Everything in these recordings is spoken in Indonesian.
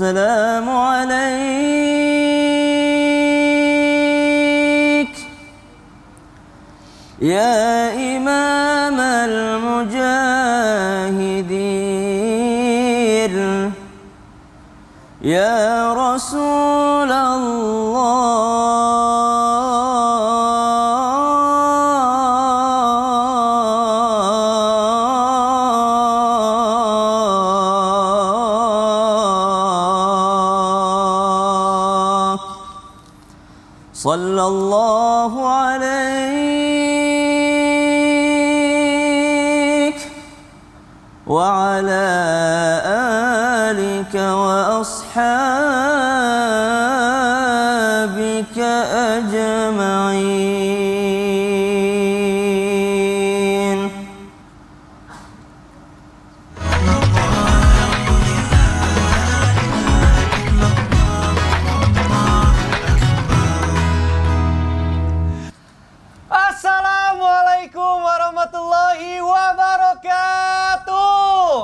السلام عليك يا إمام المجاهدين يا رسول الله صلى الله عليك وعلى آلك وأصحابك أجمعين. Assalamualaikum warahmatullahi wabarakatuh.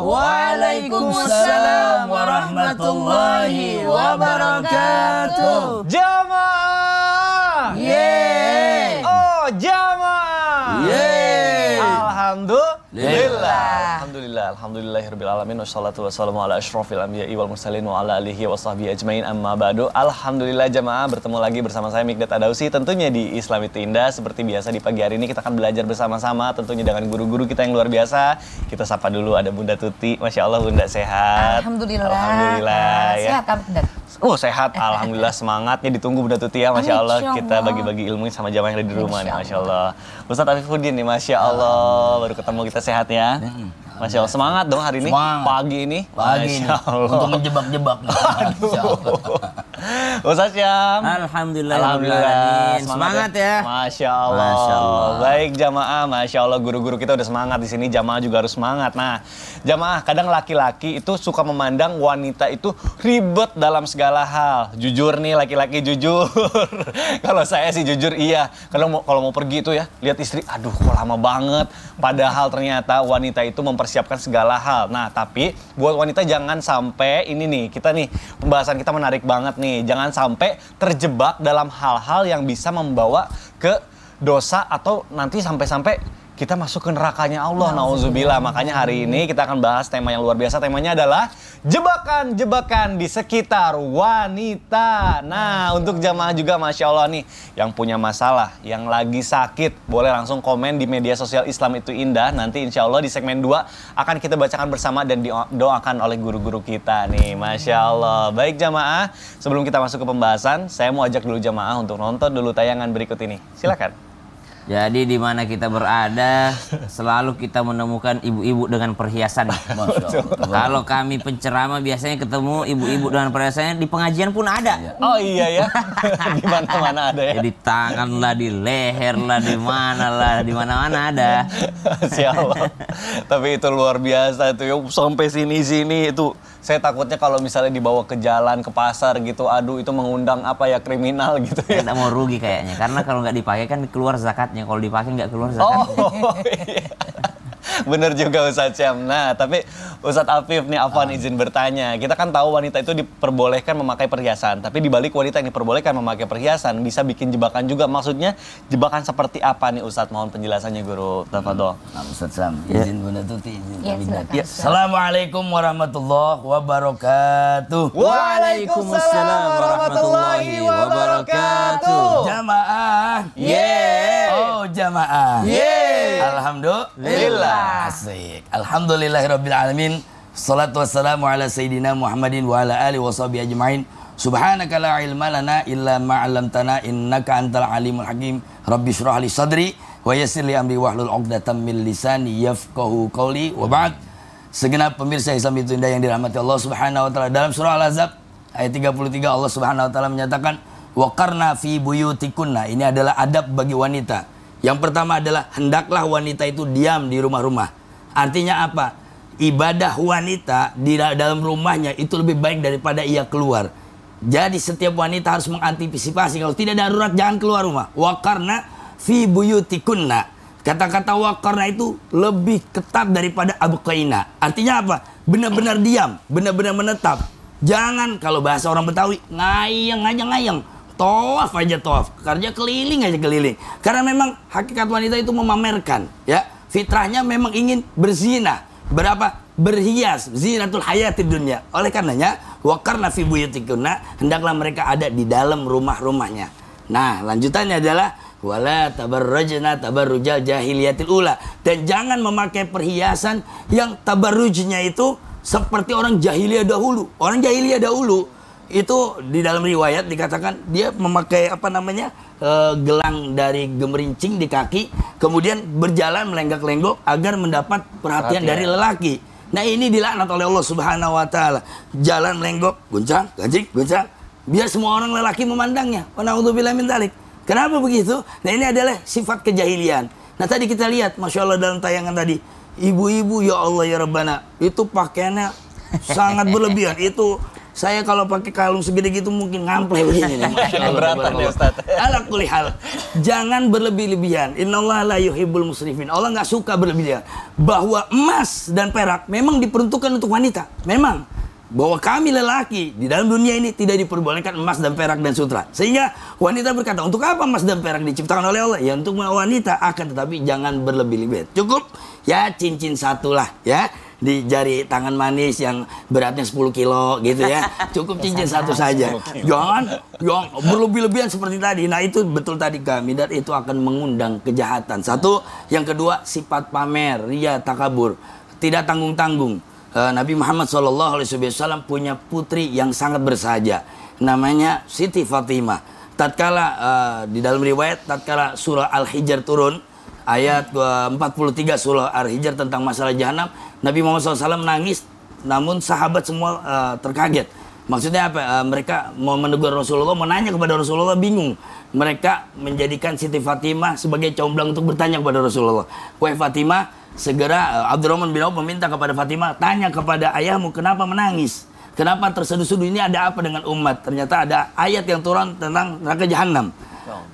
Waalaikumsalam warahmatullahi wabarakatuh. Jamaah. Yeay. Oh, jamaah. Yeay. Alhamdulillah. Alhamdulillahirabbil alamin wassalatu wassalamu ala asyrofil anbiya'i wal mursalin wa ala alihi wa sahbihi ajmain amma ba'du. Alhamdulillah jamaah, bertemu lagi bersama saya Mikdad Adausi tentunya di Islam Itu Indah. Seperti biasa di pagi hari ini kita akan belajar bersama-sama tentunya dengan guru-guru kita yang luar biasa. Kita sapa dulu, ada Bunda Tuti. Masya Allah Bunda sehat. Alhamdulillah. Ya. Sehat kan Bunda? Oh sehat, alhamdulillah, semangatnya ditunggu Bunda Tuti ya, Masya Allah. Kita bagi-bagi ilmu sama jamaah yang ada di rumah nih, Masya Allah. Ustadz Afifuddin nih, Masya Allah, baru ketemu kita sehat ya. Masya Allah, semangat dong hari ini, pagi ini. Masya Allah. Untuk menjebak-jebak. Ustadz Syam. Alhamdulillah. Semangat ya. Masya Allah. Masya Allah. Baik jamaah, Masya Allah, guru-guru kita udah semangat di sini, jamaah juga harus semangat. Nah, jamaah, kadang laki-laki itu suka memandang wanita itu ribet dalam segala hal. Jujur nih, laki-laki jujur. Kalau saya sih jujur iya. Kalau mau pergi itu ya, lihat istri, aduh kok lama banget. Padahal ternyata wanita itu mempersiapkan segala hal. Nah, tapi buat wanita jangan sampai ini nih, kita nih pembahasan kita menarik banget nih. Jangan sampai terjebak dalam hal-hal yang bisa membawa ke dosa atau nanti sampai-sampai kita masuk ke nerakanya Allah. Nauzubillah. Makanya hari ini kita akan bahas tema yang luar biasa. Temanya adalah jebakan-jebakan di sekitar wanita. Nah, untuk jamaah juga Masya Allah nih, yang punya masalah, yang lagi sakit, boleh langsung komen di media sosial Islam Itu Indah. Nanti insya Allah di segmen 2 akan kita bacakan bersama dan didoakan oleh guru-guru kita nih. Masya Allah. Baik jamaah, sebelum kita masuk ke pembahasan, saya mau ajak dulu jamaah untuk nonton dulu tayangan berikut ini. Silakan. Jadi di mana kita berada, selalu kita menemukan ibu-ibu dengan perhiasan. Kalau kami penceramah biasanya ketemu ibu-ibu dengan perhiasannya, di pengajian pun ada. Oh iya ya, di mana-mana ada ya. Di tangan lah, di leher lah, di mana-mana ada. Masya Allah. Tapi itu luar biasa itu ya, sampai sini-sini itu. Saya takutnya kalau misalnya dibawa ke jalan, ke pasar gitu, aduh itu mengundang apa ya, kriminal gitu ya. Nggak mau rugi kayaknya, karena kalau nggak dipakai kan keluar zakatnya, kalau dipakai nggak keluar zakatnya. Oh iya. Bener juga Ustadz Syam. Nah, tapi Ustadz Afif nih, Afwan izin bertanya. Kita kan tahu wanita itu diperbolehkan memakai perhiasan, tapi dibalik wanita yang diperbolehkan memakai perhiasan bisa bikin jebakan juga. Maksudnya jebakan seperti apa nih Ustadz? Mohon penjelasannya Guru. Tafadhol. Ustadz Sam, izin Bunda Tuti, izin kami. Ya, Assalamualaikum warahmatullahi wabarakatuh. Waalaikumsalam warahmatullahi wabarakatuh. Jamaah. Yeay. Oh jamaah. Yeay. Alhamdulillah. Asik. Alhamdulillahirabbil alamin. Salatu wassalamu ala sayyidina Muhammadin wa ala alihi washabihi ajmain. Subhanaka la ilma lana illa ma 'allamtana innaka antal alimul hakim. Rabbi shrah li sadri wa yassir li amri wahlul 'uqdatam min lisani yafqahu qawli. Wa ba'd. Segenap pemirsa Islam Itu Indah yang dirahmati Allah Subhanahu wa taala, dalam surah Al-Ahzab ayat 33 Allah Subhanahu wa taala menyatakan waqarna fi buyutikunna. Ini adalah adab bagi wanita. Yang pertama adalah hendaklah wanita itu diam di rumah-rumah. Artinya apa? Ibadah wanita di dalam rumahnya itu lebih baik daripada ia keluar. Jadi setiap wanita harus mengantisipasi, kalau tidak darurat jangan keluar rumah. Waqarna fi buyutikunna. Kata-kata waqarna itu lebih ketat daripada abqaina. Artinya apa? Benar-benar diam, benar-benar menetap. Jangan kalau bahasa orang Betawi ngayang aja ngayang. Tawaf aja tawaf. Kerja keliling aja keliling. Karena memang hakikat wanita itu memamerkan, ya. Fitrahnya memang ingin berzina. Berhias, zinatul hayatid dunya. Oleh karenanya, waqarna fi buyutikunna, hendaklah mereka ada di dalam rumah-rumahnya. Nah, lanjutannya adalah wala tabarrajna tabarrujal jahiliyatil ula, dan jangan memakai perhiasan yang tabarrujnya itu seperti orang jahiliyah dahulu. Orang jahiliyah dahulu itu di dalam riwayat dikatakan dia memakai gelang dari gemerincing di kaki, kemudian berjalan melenggak-lenggok agar mendapat perhatian dari lelaki. Nah, ini dilaknat oleh Allah Subhanahu wa taala. Jalan melenggok, goncang, ganjing, goncang, biar semua orang lelaki memandangnya. Wa na'udzubillahi min dzalik. Kenapa begitu? Nah, ini adalah sifat kejahilian. Nah, tadi kita lihat, Masya Allah dalam tayangan tadi, ibu-ibu, ya Allah ya Rabbana, itu pakaiannya sangat berlebihan. Itu saya kalau pakai kalung segede gitu mungkin ngample begini nih. Beratan ya Ustaz. Ala kulli hal, jangan berlebih-lebihan. Innallaha la yuhibbul musrifin. Allah nggak suka berlebihan. Bahwa emas dan perak memang diperuntukkan untuk wanita. Memang. Bahwa kami lelaki di dalam dunia ini tidak diperbolehkan emas dan perak dan sutra. Sehingga wanita berkata, untuk apa emas dan perak diciptakan oleh Allah? Ya untuk wanita, akan tetapi jangan berlebih-lebihan. Cukup ya cincin satu lah ya. Di jari tangan manis yang beratnya 10 kilo gitu ya. Cukup cincin satu saja. Jangan yang berlebih-lebihan seperti tadi. Nah, itu betul tadi kami, dan itu akan mengundang kejahatan. Satu, yang kedua sifat pamer, ria, takabur, tidak tanggung-tanggung. Nabi Muhammad SAW punya putri yang sangat bersahaja, namanya Siti Fatimah. Tatkala di dalam riwayat, tatkala surah Al-Hijr turun, ayat 43 surah Al-Hijr tentang masalah jahanam, Nabi Muhammad SAW menangis, namun sahabat semua terkaget. Maksudnya apa? Mereka mau menegur Rasulullah, menanya kepada Rasulullah, bingung. Mereka menjadikan Siti Fatimah sebagai comblang untuk bertanya kepada Rasulullah. Wahai Fatimah, segera Abdurrahman bin Auf meminta kepada Fatimah, tanya kepada ayahmu kenapa menangis, kenapa terseduh-seduh, ini ada apa dengan umat? Ternyata ada ayat yang turun tentang neraka jahanam.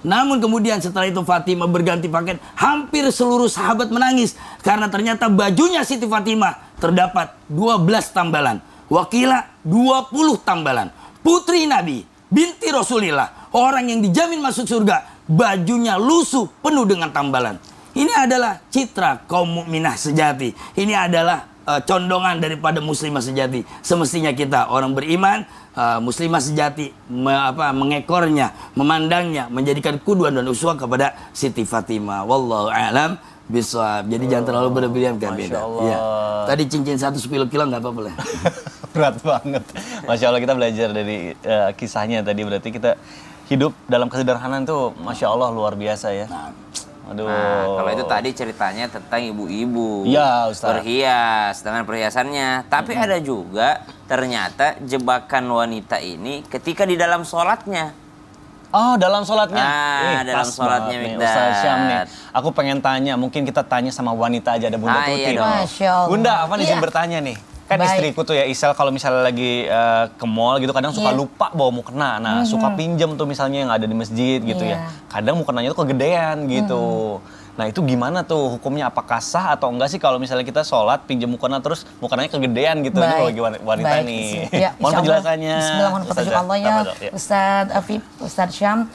Namun kemudian setelah itu Fatimah berganti pakaian, hampir seluruh sahabat menangis karena ternyata bajunya Siti Fatimah terdapat 12 tambalan, wakila 20 tambalan. Putri Nabi, binti Rasulillah, orang yang dijamin masuk surga, bajunya lusuh penuh dengan tambalan. Ini adalah citra kaum mukminah sejati. Ini adalah condongan daripada muslimah sejati. Semestinya kita orang beriman, muslimah sejati mengekornya, memandangnya, menjadikan kuduan dan uswah kepada Siti Fatimah. Wallahu a'lam bishawab. Jadi jangan terlalu berlebihan kan, beda. Ya. Tadi cincin 1 10 kilo nggak apa-apa lah. Berat banget. Masya Allah, kita belajar dari kisahnya tadi. Berarti kita hidup dalam kesederhanaan tuh Masya Allah luar biasa ya. Aduh. Nah, kalau itu tadi ceritanya tentang ibu-ibu ya, berhias dengan perhiasannya. Tapi ada juga ternyata jebakan wanita ini ketika di dalam sholatnya. Oh, dalam sholatnya? Dalam sholatnya Ustaz Syam nih. Aku pengen tanya, mungkin kita tanya sama wanita aja, ada Bunda Tuti. Iya, Bunda, apa izin bertanya nih? Kan istriku tuh ya, Isel kalau misalnya lagi ke mall gitu kadang suka lupa bawa mukena. Nah, suka pinjam tuh misalnya yang ada di masjid gitu ya. Kadang mukenanya tuh kegedean gitu. Nah, itu gimana tuh hukumnya? Apakah sah atau enggak sih kalau misalnya kita sholat pinjam mukena terus mukenanya kegedean gitu? Ini bagi wanita nih. Ya, mohon penjelasannya. Bismillahirrahmanirrahim ya. Ustadz Afif, Ustadz Syam,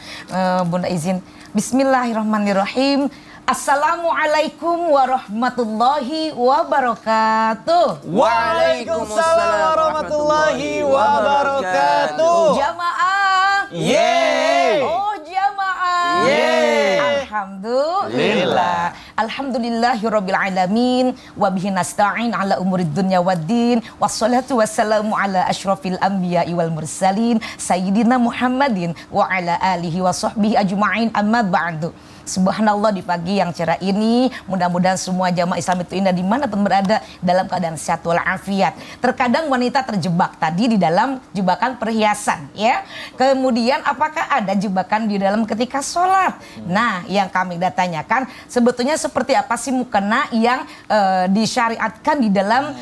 Bunda izin. Bismillahirrahmanirrahim. Assalamualaikum warahmatullahi wabarakatuh. Waalaikumsalam warahmatullahi wabarakatuh. Jamaah. Yeay. Oh, jamaah. Yeay. Alhamdulillah. Alhamdulillahirabbil alamin wa bihi nasta'in ala umurid dunya waddin. Wassalatu wassalamu ala asyrafil anbiya'i wal mursalin sayyidina Muhammadin wa ala alihi wa sahbihi ajma'in, amma ba'du. Subhanallah, di pagi yang cerah ini mudah-mudahan semua jamaah Islam itu indah dimanapun berada dalam keadaan sehat walafiat. Terkadang wanita terjebak tadi di dalam jebakan perhiasan ya. Kemudian apakah ada jebakan di dalam ketika sholat? Nah, yang kami tanyakan sebetulnya seperti apa sih mukena yang disyariatkan di dalam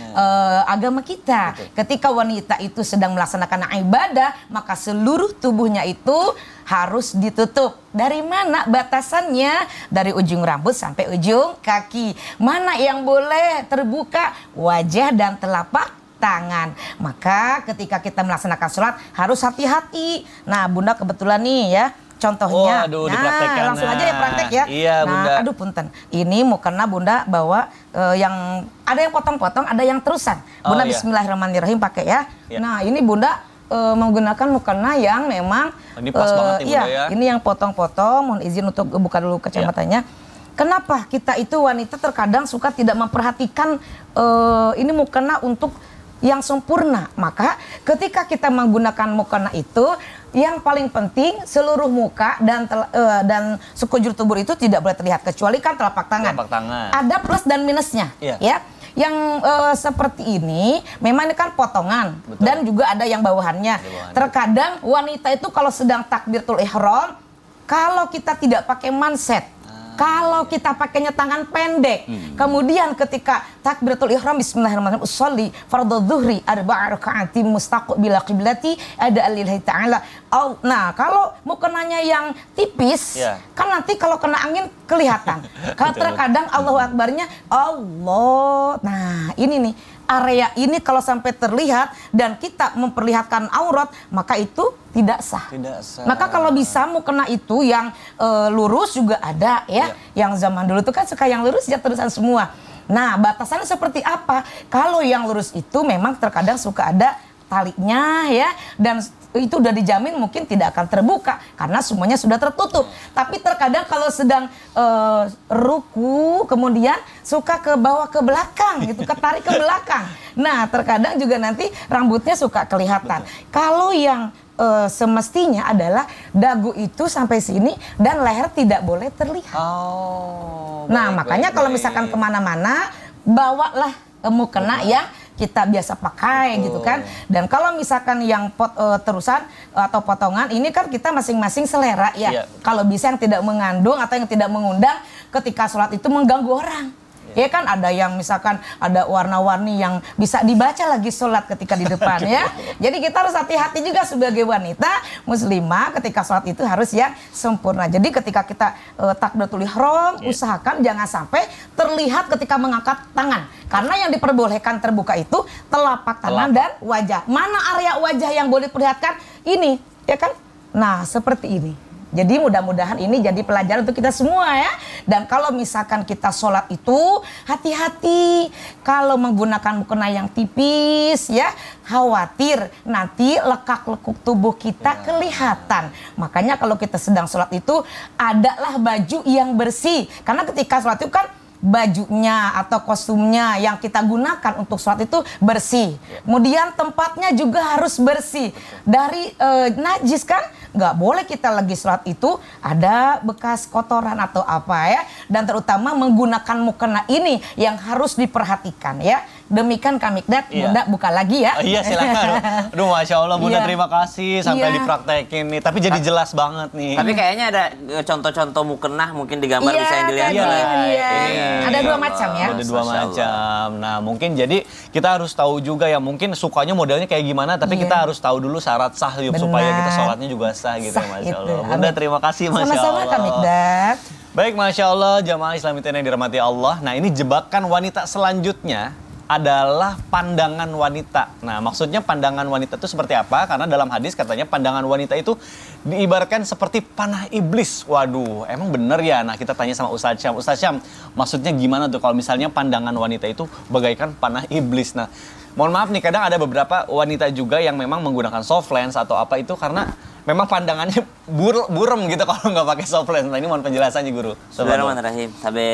agama kita. Ketika wanita itu sedang melaksanakan ibadah, maka seluruh tubuhnya itu harus ditutup. Dari mana batasannya? Dari ujung rambut sampai ujung kaki. Mana yang boleh terbuka? Wajah dan telapak tangan. Maka ketika kita melaksanakan sholat harus hati-hati. Nah Bunda kebetulan nih ya, contohnya, aduh, nah langsung aja ya praktek ya. Iya, nah, Bunda. aduh punten. Ini mukena Bunda bawa yang ada yang potong-potong, ada yang terusan. Bunda iya. Bismillahirrahmanirrahim pakai ya. Iya. Nah ini Bunda menggunakan mukena yang memang ini pas banget nih Bunda ya. Ini yang potong-potong. Mohon izin untuk buka dulu kacamatanya. Kenapa kita itu wanita terkadang suka tidak memperhatikan ini mukena untuk yang sempurna? Maka ketika kita menggunakan mukena itu, yang paling penting seluruh muka dan sekujur tubuh itu tidak boleh terlihat kecuali kan telapak tangan. Telapak tangan. Ada plus dan minusnya, ya. Yang seperti ini memang ini kan potongan. Betul. Dan juga ada yang bawahannya. Terkadang wanita itu kalau sedang takbiratul ihram, kalau kita tidak pakai manset, kalau kita pakainya tangan pendek, kemudian ketika takbiratul ihram bismillahirrahmanirrahim usolli fardhu dzuhri arba'a raka'atin mustaqbila qiblati ada lillahi ta'ala. Nah, kalau mukenanya yang tipis, kan nanti kalau kena angin kelihatan. Kalau terkadang Allahu Akbarnya Allah. Nah, ini nih area ini kalau sampai terlihat dan kita memperlihatkan aurat, maka itu tidak sah. Tidak sah. Maka kalau bisa mukena itu yang lurus juga ada ya. Yang zaman dulu tuh kan suka yang lurus ya terusan semua. Nah, batasannya seperti apa? Kalau yang lurus itu memang terkadang suka ada talinya ya, dan itu udah dijamin mungkin tidak akan terbuka karena semuanya sudah tertutup. Tapi terkadang kalau sedang ruku kemudian suka ke bawah ke belakang gitu, ketarik ke belakang. Nah, terkadang juga nanti rambutnya suka kelihatan. Kalau yang semestinya adalah dagu itu sampai sini dan leher tidak boleh terlihat. Nah, makanya kalau misalkan kemana-mana bawalah mukena yang kita biasa pakai gitu kan. Dan kalau misalkan yang terusan atau potongan ini kan kita masing-masing selera ya. Kalau bisa yang tidak mengandung atau yang tidak mengundang ketika sholat itu mengganggu orang. Ya kan ada yang misalkan ada warna-warni yang bisa dibaca lagi sholat ketika di depan ya. Jadi kita harus hati-hati juga sebagai wanita muslimah ketika sholat itu harus yang sempurna. Jadi ketika kita takbiratul ihram usahakan jangan sampai terlihat ketika mengangkat tangan. Karena yang diperbolehkan terbuka itu telapak tangan dan wajah. Mana area wajah yang boleh diperlihatkan? Ini ya kan. Nah seperti ini. Jadi mudah-mudahan ini jadi pelajaran untuk kita semua ya. Dan kalau misalkan kita sholat itu hati-hati. Kalau menggunakan mukena yang tipis ya, khawatir nanti lekak-lekuk tubuh kita kelihatan. Makanya kalau kita sedang sholat itu adalah baju yang bersih. Karena ketika sholat itu kan bajunya atau kostumnya yang kita gunakan untuk sholat itu bersih. Kemudian tempatnya juga harus bersih. Dari najis kan, nggak boleh kita lagi sholat itu ada bekas kotoran atau apa ya. Dan terutama menggunakan mukena ini yang harus diperhatikan ya. Demikian Kak Mikdad, Bunda buka lagi ya. Iya silakan. Aduh Masya Allah Bunda terima kasih sampai dipraktekin nih. Tapi jadi jelas banget nih. Tapi kayaknya ada contoh-contoh mukena mungkin di gambar bisa yang dilihat. Ada dua macam ya. Ada dua macam. Nah mungkin jadi kita harus tahu juga ya, mungkin sukanya modelnya kayak gimana. Tapi kita harus tahu dulu syarat sah supaya kita sholatnya juga sah gitu. Masya Allah. Bunda terima kasih Masya Allah. Sama-sama Kak Mikdad. Baik Masya Allah jamaah Islam yang dirahmati Allah. Nah ini jebakan wanita selanjutnya adalah pandangan wanita. Nah maksudnya pandangan wanita itu seperti apa? Karena dalam hadis katanya pandangan wanita itu diibaratkan seperti panah iblis. Waduh emang bener ya? Nah kita tanya sama Ustaz Syam. Ustaz Syam maksudnya gimana tuh kalau misalnya pandangan wanita itu bagaikan panah iblis? Nah mohon maaf nih kadang ada beberapa wanita juga yang memang menggunakan soft lens atau apa itu karena memang pandangannya burem gitu kalau nggak pakai soft lens. Nah ini mohon penjelasannya Guru. Bismillahirrahmanirrahim. Sampai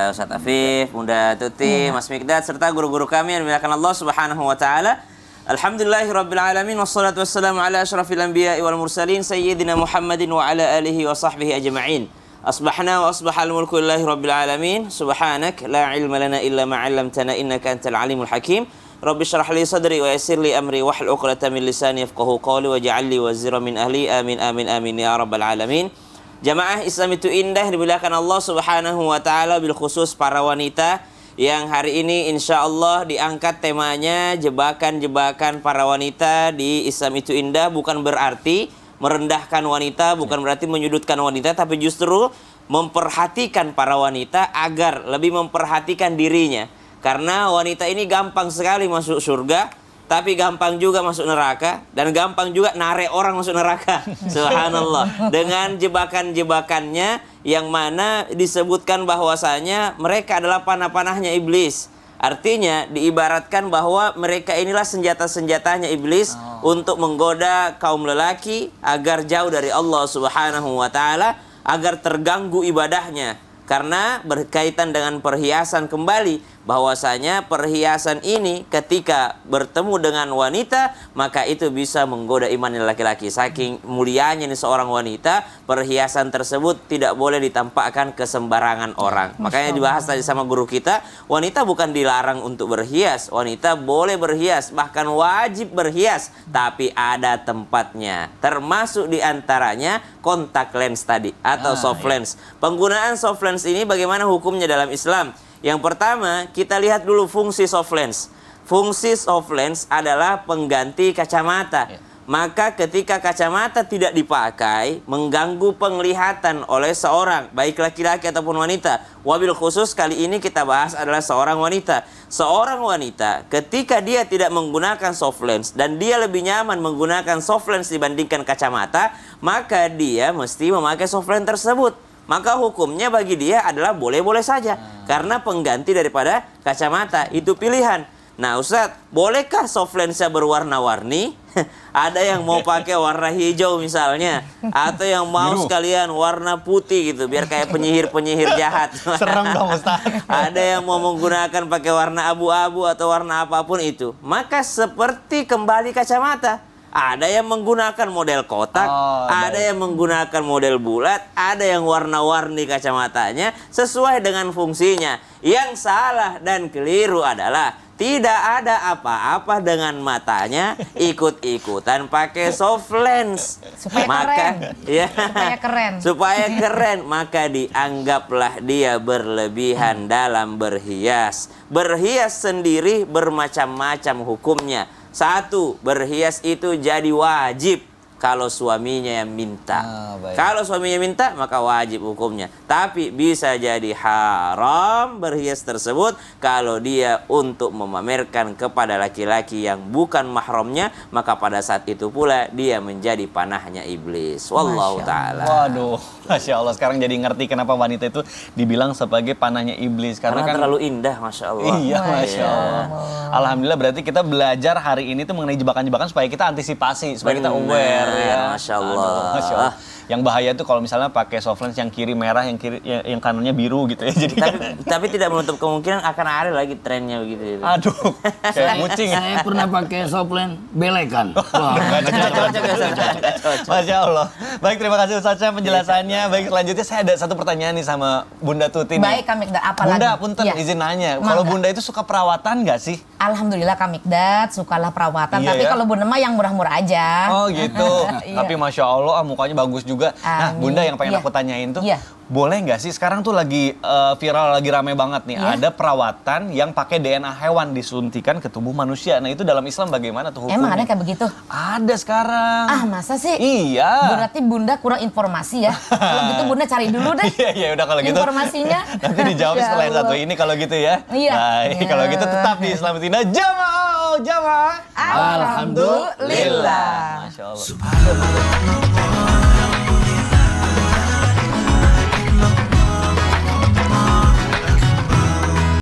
Ustaz Afif, Bunda Tuti, Mas Mikdad serta guru-guru kami yang dimuliakan Allah Subhanahu wa taala. Alhamdulillahirabbil alamin wassalatu wassalamu ala asyrafil anbiya'i wal mursalin sayyidina Muhammadin wa ala alihi wa sahbihi ajma'in. Asbahna wa asbahal mulku lillahi rabbil alamin. Subhanak la ilma lana illa ma 'allamtana innaka antal alimul hakim. Rabbi syrah li sadri wa yassir li amri wahlul 'uqdatam min lisani yafqahu qawli waj'al li wazira min ahli amin amin amin ya rabbal alamin. Jamaah Islam itu indah dimuliakan Allah Subhanahu wa taala, bil khusus para wanita yang hari ini insyaallah diangkat temanya jebakan-jebakan para wanita di Islam itu indah. Bukan berarti merendahkan wanita, bukan berarti menyudutkan wanita, tapi justru memperhatikan para wanita agar lebih memperhatikan dirinya. Karena wanita ini gampang sekali masuk surga tapi gampang juga masuk neraka dan gampang juga narik orang masuk neraka. Subhanallah. Dengan jebakan-jebakannya yang mana disebutkan bahwasanya mereka adalah panah-panahnya iblis. Artinya diibaratkan bahwa mereka inilah senjata-senjatanya iblis untuk menggoda kaum lelaki agar jauh dari Allah Subhanahu wa taala, agar terganggu ibadahnya. Karena berkaitan dengan perhiasan kembali, bahwasanya perhiasan ini ketika bertemu dengan wanita maka itu bisa menggoda iman laki-laki. Saking mulianya nih seorang wanita, perhiasan tersebut tidak boleh ditampakkan ke sembarangan orang. Makanya dibahas tadi sama guru kita, wanita bukan dilarang untuk berhias, wanita boleh berhias, bahkan wajib berhias, tapi ada tempatnya. Termasuk diantaranya kontak lens tadi atau soft lens. Penggunaan soft lens ini bagaimana hukumnya dalam Islam? Yang pertama, kita lihat dulu fungsi soft lens. Fungsi soft lens adalah pengganti kacamata. Maka ketika kacamata tidak dipakai, mengganggu penglihatan oleh seorang, baik laki-laki ataupun wanita. Wabil khusus kali ini kita bahas adalah seorang wanita. Seorang wanita ketika dia tidak menggunakan soft lens dan dia lebih nyaman menggunakan soft lens dibandingkan kacamata, maka dia mesti memakai soft lens tersebut. Maka hukumnya bagi dia adalah boleh-boleh saja. Karena pengganti daripada kacamata. Itu pilihan. Nah Ustadz, bolehkah soft lensnya berwarna-warni? Ada yang mau pakai warna hijau misalnya. Atau yang mau sekalian warna putih gitu. Biar kayak penyihir-penyihir jahat. Serem dong Ustadz. Ada yang mau menggunakan pakai warna abu-abu atau warna apapun itu. Maka seperti kembali kacamata. Ada yang menggunakan model kotak, ada yang menggunakan model bulat, ada yang warna-warni kacamatanya sesuai dengan fungsinya. Yang salah dan keliru adalah tidak ada apa-apa dengan matanya, ikut-ikutan pakai soft lens. Supaya keren. Ya, Supaya keren. Supaya keren, maka dianggaplah dia berlebihan dalam berhias. Berhias sendiri bermacam-macam hukumnya. Satu, berhias itu jadi wajib kalau suaminya yang minta. Kalau suaminya minta, maka wajib hukumnya. Tapi bisa jadi haram berhias tersebut kalau dia untuk memamerkan kepada laki-laki yang bukan mahramnya, maka pada saat itu pula dia menjadi panahnya iblis. Wallahu ta'ala. Waduh, Masya Allah. Sekarang jadi ngerti kenapa wanita itu dibilang sebagai panahnya iblis. Karena kan terlalu indah, Masya Allah. Iya, Masya Allah. Alhamdulillah berarti kita belajar hari ini tuh mengenai jebakan-jebakan supaya kita antisipasi, supaya kita aware. Ya. Masya Allah. Aduh, Masya Allah. Yang bahaya tuh kalau misalnya pakai soft lens yang kiri merah, yang kiri yang kanannya biru gitu ya. Jadi tapi tidak menutup kemungkinan akan ada lagi trennya begitu. Aduh, kayak kucing. Saya pernah pakai soft lens belekan. Wah, Masya Allah. Baik, terima kasih Ustaz Syah penjelasannya. Baik, selanjutnya saya ada satu pertanyaan nih sama Bunda Tuti nih. Baik, Kak Mikdad, apa Bunda, lagi? punten Ya. izin nanya. Kalau Bunda itu suka perawatan nggak sih? Alhamdulillah Kak Mikdad, sukalah perawatan. Iya, Tapi ya? kalau Bunda mah yang murah-murah aja. Oh gitu. Iya. Tapi Masya Allah mukanya bagus juga. Nah Amin. Bunda yang pengen Iya. aku tanyain tuh. Iya. Boleh nggak sih sekarang tuh lagi viral, lagi rame banget nih. Iya. Ada perawatan yang pakai DNA hewan disuntikan ke tubuh manusia. Nah itu dalam Islam bagaimana tuh hukumnya? Emang ada kayak begitu? Ada sekarang. Ah masa sih? Iya. Berarti Bunda kurang informasi ya. Kalau gitu Bunda cari dulu deh. Iya udah kalau gitu. Informasinya. Nanti dijawab Ya setelah yang Allah. satu ini kalau gitu ya. Iya. Baik, Iya. kalau gitu tetap di Islamatina Jamaah. Alhamdulillah. Masya Allah.